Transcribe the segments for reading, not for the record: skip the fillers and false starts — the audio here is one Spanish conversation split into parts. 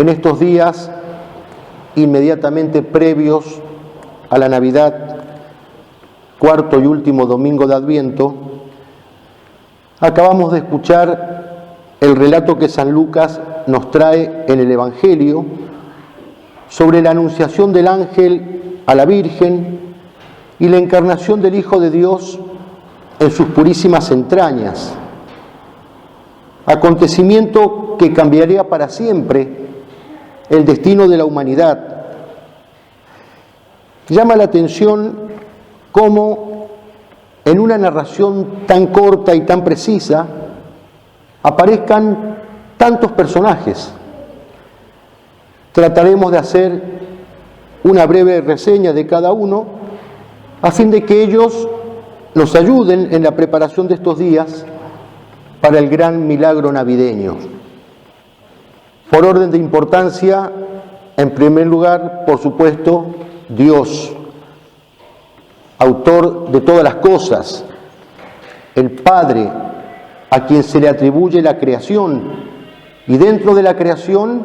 en estos días inmediatamente previos a la Navidad, cuarto y último domingo de Adviento, acabamos de escuchar el relato que San Lucas nos trae en el Evangelio sobre la anunciación del ángel a la Virgen y la encarnación del Hijo de Dios en sus purísimas entrañas, acontecimiento que cambiaría para siempre el destino de la humanidad. Llama la atención cómo en una narración tan corta y tan precisa aparezcan tantos personajes. Trataremos de hacer una breve reseña de cada uno a fin de que ellos nos ayuden en la preparación de estos días para el gran milagro navideño. Por orden de importancia, en primer lugar, por supuesto, Dios, autor de todas las cosas, el Padre, a quien se le atribuye la creación, y dentro de la creación,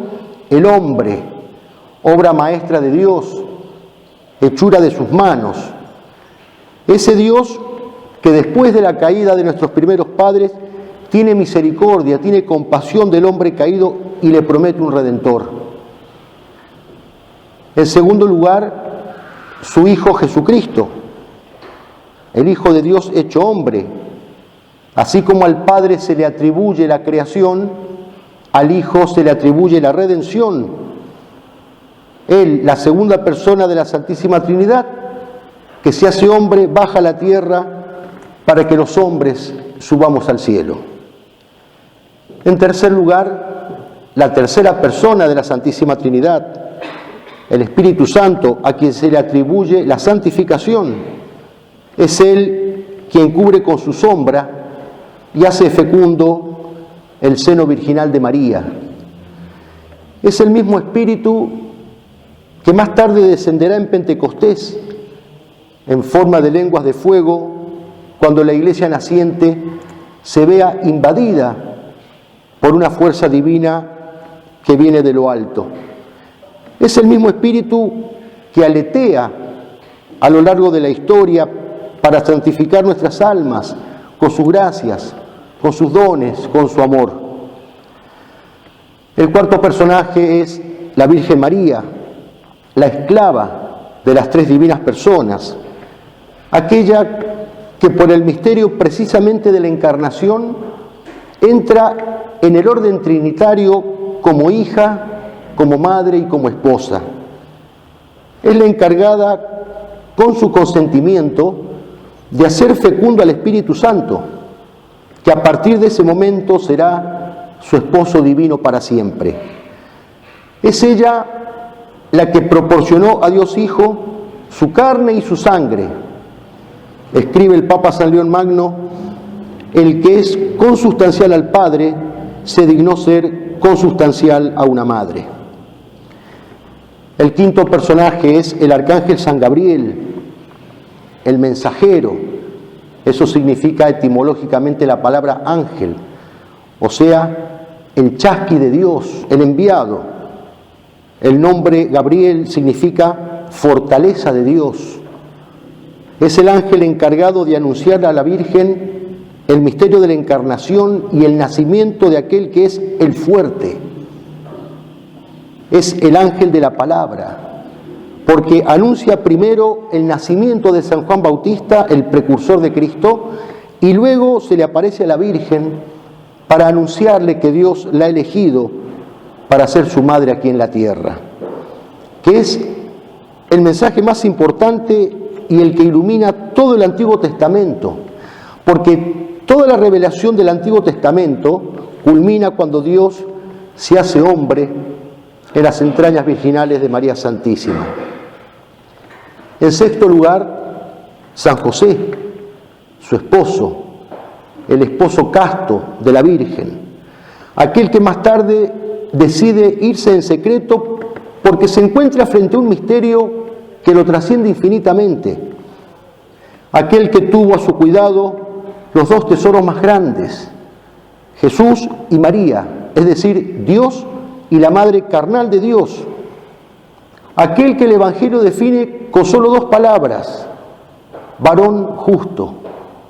el hombre, obra maestra de Dios, hechura de sus manos. Ese Dios que después de la caída de nuestros primeros padres tiene misericordia, tiene compasión del hombre caído y le promete un Redentor. En segundo lugar, su Hijo Jesucristo, el Hijo de Dios hecho hombre. Así como al Padre se le atribuye la creación, al Hijo se le atribuye la redención. Él, la segunda persona de la Santísima Trinidad, que se hace hombre, baja a la tierra para que los hombres subamos al cielo. En tercer lugar, la tercera persona de la Santísima Trinidad, el Espíritu Santo, a quien se le atribuye la santificación. Es Él quien cubre con su sombra y hace fecundo el seno virginal de María. Es el mismo Espíritu que más tarde descenderá en Pentecostés en forma de lenguas de fuego, cuando la iglesia naciente se vea invadida por una fuerza divina que viene de lo alto. Es el mismo Espíritu que aletea a lo largo de la historia para santificar nuestras almas con sus gracias, con sus dones, con su amor. El cuarto personaje es la Virgen María, la esclava de las tres divinas personas, aquella que por el misterio precisamente de la encarnación entra en el orden trinitario como hija, como madre y como esposa. Es la encargada, con su consentimiento, de hacer fecundo al Espíritu Santo, que a partir de ese momento será su esposo divino para siempre. Es ella la que proporcionó a Dios Hijo su carne y su sangre. Escribe el Papa San León Magno: el que es consustancial al Padre se dignó ser consustancial a una madre. El quinto personaje es el arcángel San Gabriel, el mensajero. Eso significa etimológicamente la palabra ángel, o sea, el chasqui de Dios, el enviado. El nombre Gabriel significa fortaleza de Dios. Es el ángel encargado de anunciar a la Virgen el misterio de la encarnación y el nacimiento de aquel que es el fuerte. Es el ángel de la palabra, porque anuncia primero el nacimiento de San Juan Bautista, el precursor de Cristo, y luego se le aparece a la Virgen para anunciarle que Dios la ha elegido para ser su madre aquí en la tierra, que es el mensaje más importante y el que ilumina todo el Antiguo Testamento, porque toda la revelación del Antiguo Testamento culmina cuando Dios se hace hombre en las entrañas virginales de María Santísima. En sexto lugar, San José, su esposo, el esposo casto de la Virgen, aquel que más tarde decide irse en secreto porque se encuentra frente a un misterio que lo trasciende infinitamente, aquel que tuvo a su cuidado los dos tesoros más grandes, Jesús y María, es decir, Dios y la madre carnal de Dios. Aquel que el Evangelio define con solo 2 palabras: varón justo,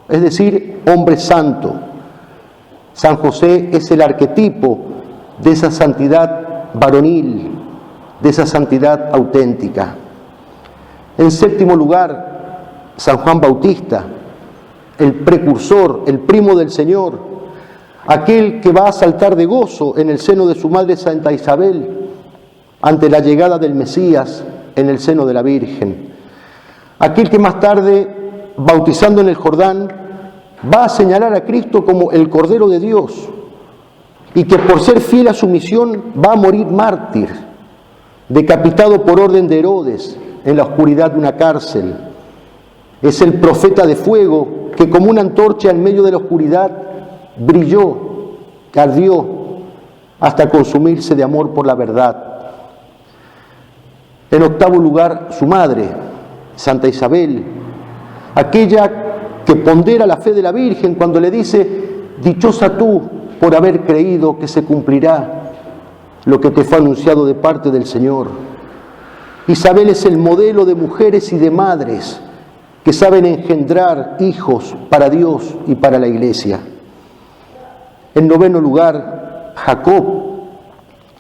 es decir, hombre santo. San José es el arquetipo de esa santidad varonil, de esa santidad auténtica. En 7º lugar, San Juan Bautista, el precursor, el primo del Señor, aquel que va a saltar de gozo en el seno de su madre Santa Isabel ante la llegada del Mesías en el seno de la Virgen. Aquel que más tarde, bautizando en el Jordán, va a señalar a Cristo como el Cordero de Dios y que por ser fiel a su misión va a morir mártir, decapitado por orden de Herodes en la oscuridad de una cárcel. Es el profeta de fuego que como una antorcha en medio de la oscuridad brilló, ardió, hasta consumirse de amor por la verdad. En 8º lugar, su madre, Santa Isabel, aquella que pondera la fe de la Virgen cuando le dice: dichosa tú por haber creído que se cumplirá lo que te fue anunciado de parte del Señor. Isabel es el modelo de mujeres y de madres que saben engendrar hijos para Dios y para la Iglesia. En 9º lugar, Jacob,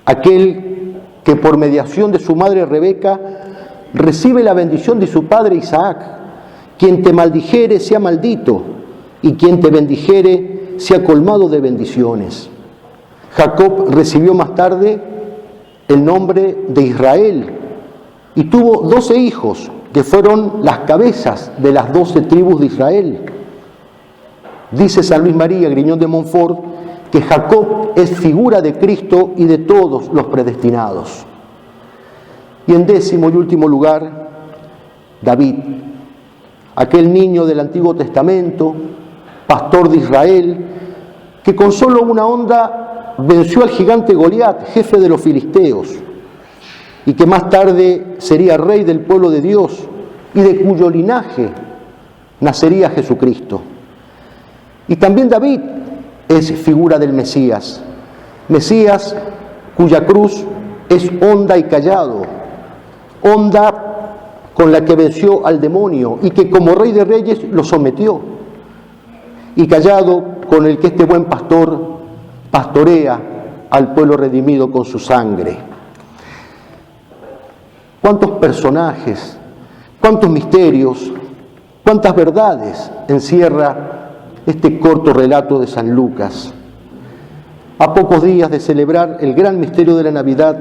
aquel que por mediación de su madre Rebeca recibe la bendición de su padre Isaac: quien te maldijere sea maldito, y quien te bendijere sea colmado de bendiciones. Jacob recibió más tarde el nombre de Israel y tuvo 12 hijos que fueron las cabezas de las 12 tribus de Israel. Dice San Luis María Griñón de Montfort que Jacob es figura de Cristo y de todos los predestinados. Y en 10º y último lugar, David, aquel niño del Antiguo Testamento, pastor de Israel, que con solo una onda venció al gigante Goliat, jefe de los filisteos, y que más tarde sería rey del pueblo de Dios y de cuyo linaje nacería Jesucristo. Y también David es figura del Mesías, Mesías cuya cruz es honda y callado, honda con la que venció al demonio y que como Rey de Reyes lo sometió, y callado con el que este buen pastor pastorea al pueblo redimido con su sangre. ¿Cuántos personajes, cuántos misterios, cuántas verdades encierra este corto relato de San Lucas? A pocos días de celebrar el gran misterio de la Navidad,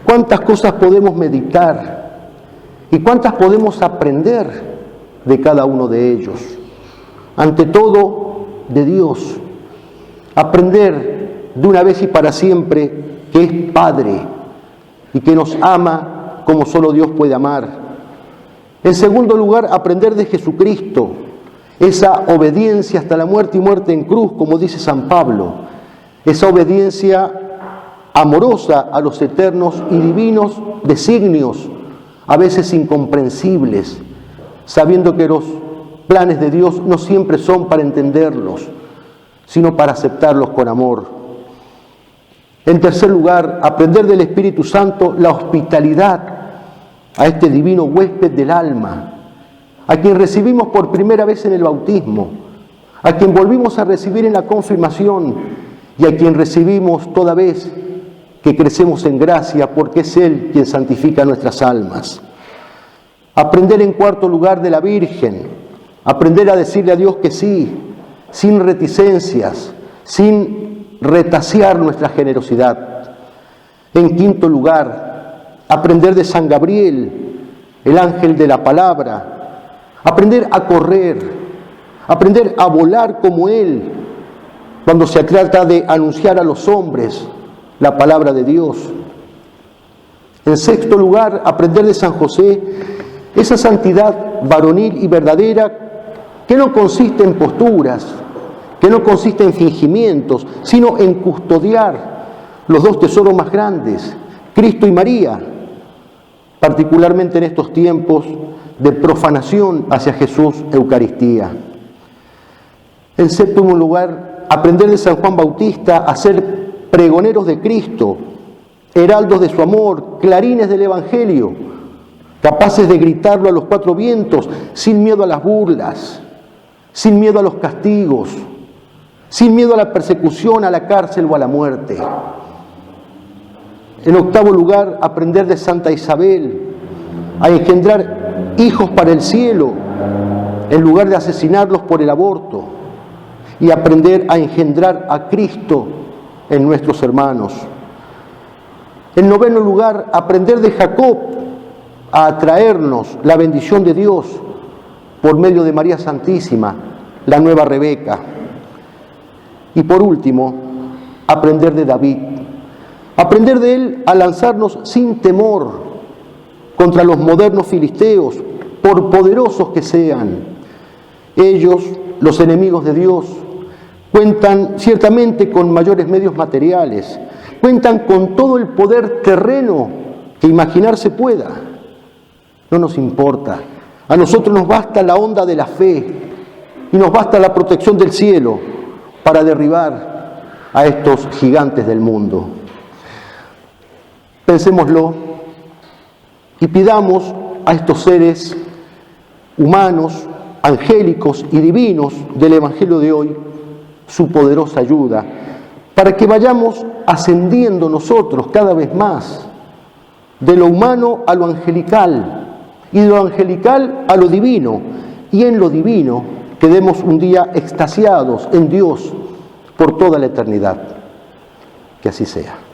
¿cuántas cosas podemos meditar y cuántas podemos aprender de cada uno de ellos? Ante todo, de Dios. Aprender de una vez y para siempre que es Padre y que nos ama como solo Dios puede amar. En segundo lugar, aprender de Jesucristo, esa obediencia hasta la muerte y muerte en cruz, como dice San Pablo, esa obediencia amorosa a los eternos y divinos designios, a veces incomprensibles, sabiendo que los planes de Dios no siempre son para entenderlos, sino para aceptarlos con amor. En tercer lugar, aprender del Espíritu Santo la hospitalidad a este divino huésped del alma, a quien recibimos por primera vez en el bautismo, a quien volvimos a recibir en la confirmación y a quien recibimos toda vez que crecemos en gracia, porque es Él quien santifica nuestras almas. Aprender en cuarto lugar de la Virgen, aprender a decirle a Dios que sí, sin reticencias, sin retasear nuestra generosidad. En quinto lugar, aprender de San Gabriel, el ángel de la palabra, aprender a correr, aprender a volar como Él, cuando se trata de anunciar a los hombres la palabra de Dios. En sexto lugar, aprender de San José esa santidad varonil y verdadera que no consiste en posturas, que no consiste en fingimientos, sino en custodiar los 2 tesoros más grandes, Cristo y María, particularmente en estos tiempos de profanación hacia Jesús, Eucaristía. En séptimo lugar, aprender de San Juan Bautista a ser pregoneros de Cristo heraldos de su amor, clarines del Evangelio, capaces de gritarlo a los cuatro vientos, sin miedo a las burlas, sin miedo a los castigos, sin miedo a la persecución, a la cárcel o a la muerte. En octavo lugar, aprender de Santa Isabel a engendrar hijos para el cielo en lugar de asesinarlos por el aborto, y aprender a engendrar a Cristo en nuestros hermanos. En noveno lugar, aprender de Jacob a atraernos la bendición de Dios por medio de María Santísima, la nueva Rebeca. Y por último, aprender de David. Aprender de él a lanzarnos sin temor contra los modernos filisteos, por poderosos que sean. Ellos, los enemigos de Dios, cuentan ciertamente con mayores medios materiales, cuentan con todo el poder terreno que imaginarse pueda. No nos importa. A nosotros nos basta la onda de la fe y nos basta la protección del cielo para derribar a estos gigantes del mundo. Pensémoslo y pidamos a estos seres humanos, angélicos y divinos del Evangelio de hoy su poderosa ayuda para que vayamos ascendiendo nosotros cada vez más de lo humano a lo angelical y de lo angelical a lo divino, y en lo divino quedemos un día extasiados en Dios por toda la eternidad. Que así sea.